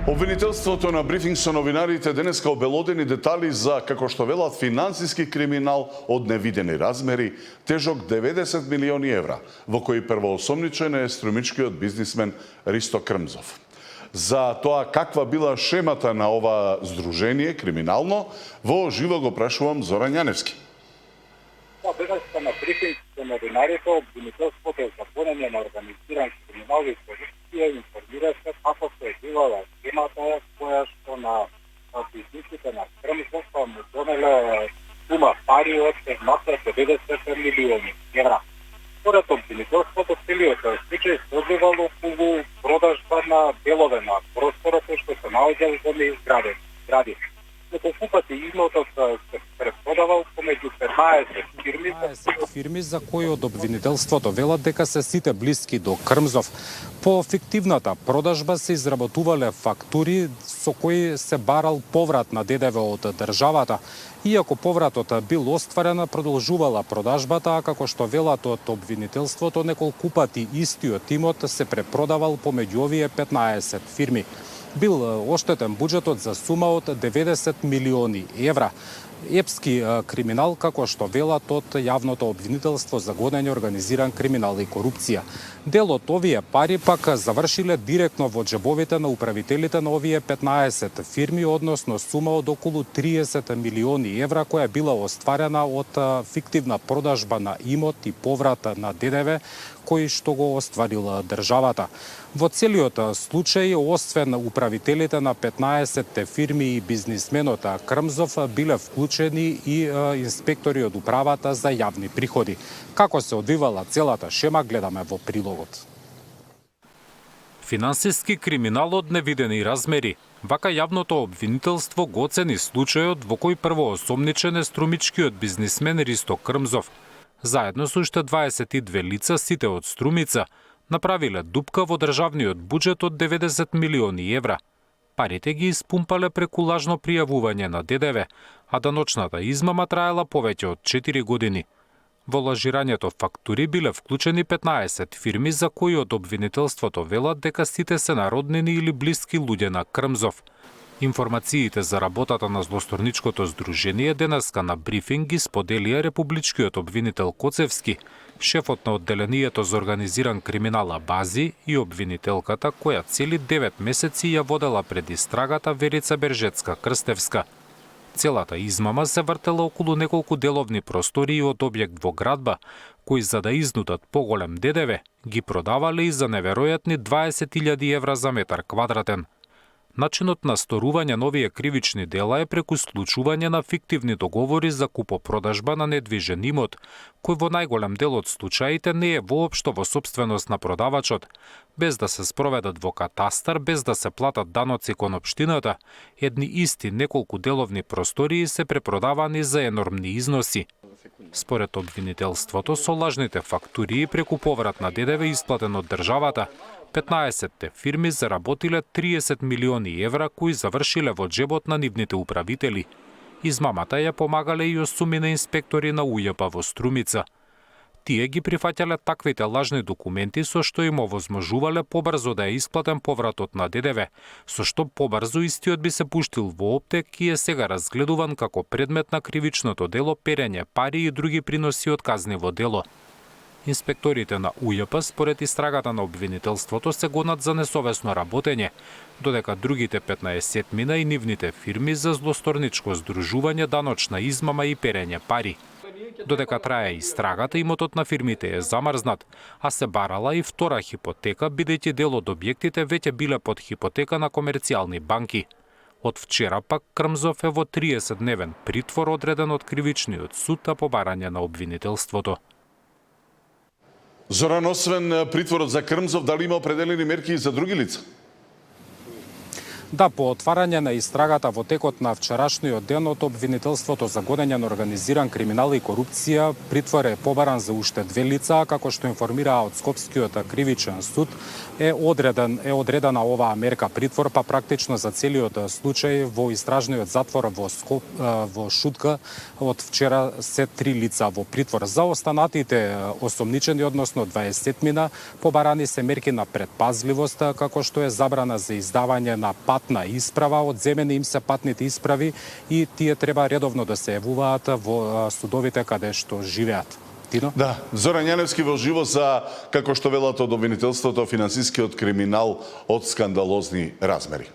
Обвинителството на брифинг со новинарите денеска обелодени детали за, како што велат, финансиски криминал од невидени размери, тежок 90 милиони евра, во кој првоосомничен е струмичкиот бизнисмен Ристо Крмзов. За тоа каква била шемата на ова здружение криминално, во живо го прашувам Зоран Јаневски. Денеска на брифинг со новинарите обвинителството за гонење на организиран криминал и корупција информираше како се била схемата која што на бизнисите на Крмзов му донеле сума пари од над 90 милиони евра. Според обвинителството, целиот случај се одвивал околу продажба на делове на просторот што се наоѓа во неизградени згради. Неколку пати имотот се препродавал помеѓу 15 фирми за кои од обвинителството велат дека се сите блиски до Крмзов. По фиктивната продажба се изработувале фактури со кои се барал поврат на ДДВ од државата. Иако повратот бил остварен, продолжувала продажбата, а како што велат од обвинителството, неколку пати истиот имот се препродавал помеѓу овие 15 фирми. Бил оштетен буџетот за сума од 90 милиони евра. Епски криминал, како што велат од јавното обвинителство за гонење организиран криминал и корупција. Дел од овие пари пак завршиле директно во џебовите на управителите на овие 15 фирми, односно сума од околу 30 милиони евра која била остварена од фиктивна продажба на имот и поврат на ДДВ кој што го остварила државата. Во целиот случај, освен управителите на 15 фирми и бизнисменот Крмзов, биле вклучени и инспектори од управата за јавни приходи. Како се одвивала целата шема, гледаме во прилогот. Финансиски криминал од невидени размери. Вака јавното обвинителство го оцени случајот во кој првоосомничен е струмичкиот бизнисмен Ристо Крмзов. Заедно со уште 22 лица, сите од Струмица, направиле дупка во државниот буџет од 90 милиони евра. Парите ги испумпале преку лажно пријавување на ДДВ, а даночната измама траела повеќе од 4 години. Во лажирањето фактури биле вклучени 15 фирми за кои од обвинителството велат дека сите се народнини или блиски луѓе на Крмзов. Информациите за работата на злосторничкото здружение денеска на брифинг ги споделија републичкиот обвинител Коцевски, шефот на одделението за организиран криминал Бази и обвинителката која цели 9 месеци ја водела пред истрагата Верица Бержецка-Крстевска. Целата измама се вртела околу неколку деловни простории од објект во градба, кои за да изнудат поголем ДДВ, ги продавале и за неверојатни 20.000 евра за метар квадратен. Начинот на сторување на овие кривични дела е преку склучување на фиктивни договори за купо-продажба на недвижен имот, кој во најголем дел од случаите не е воопшто во сопственост на продавачот, без да се спроведат во катастар, без да се платат даноци кон општината, едни исти неколку деловни простории се препродавани за енормни износи. Според обвинителството, со лажните фактури преку поврат на ДДВ исплатен од државата, 15 фирми заработиле 30 милиони евра кои завршиле во џебот на нивните управители. Измамата ја помагале и 8 инспектори на УЈП во Струмица. Тие ги прифаќале таквите лажни документи со што им овозможувале побрзо да е исплатен повратот на ДДВ, со што побрзо истиот би се пуштил во оптек и е сега разгледуван како предмет на кривичното дело перење пари и други приноси од казниво дело. Инспекторите на УЈП според истрагата на обвинителството се гонат за несовесно работење, додека другите 15 и нивните фирми за злосторничко здружување, даночна измама и перење пари. Додека трае истрагата, имотот на фирмите е замрзнат, а се барала и втора хипотека, бидејќи дел од објектите веќе биле под хипотека на комерцијални банки. Од вчера пак Крмзов е во 30-дневен притвор одреден од кривичниот суд за побарање на обвинителството. Зоран, освен притворот за Крмзов, дали има определени мерки и за други лица? Да, по отварање на истрагата во текот на вчерашниот ден од обвинителството за гонење на организиран криминал и корупција, притвор е побаран за уште 2 лица, како што информираа од Скопскиот кривичен суд, е одредена оваа мерка притвор, па практично за целиот случај во истражниот затвор во Шутка од вчера се 3 лица во притвор. За останатите осомничени, односно 20 побарани се мерки на предпазливост, како што е забрана за издавање на патна исправа, одземени им се патните исправи и тие треба редовно да се јавуваат во судовите каде што живеат. Тино? Да, Зоран Јаневски во живо за, како што велат од обвинителството, финансискиот криминал од скандалозни размери.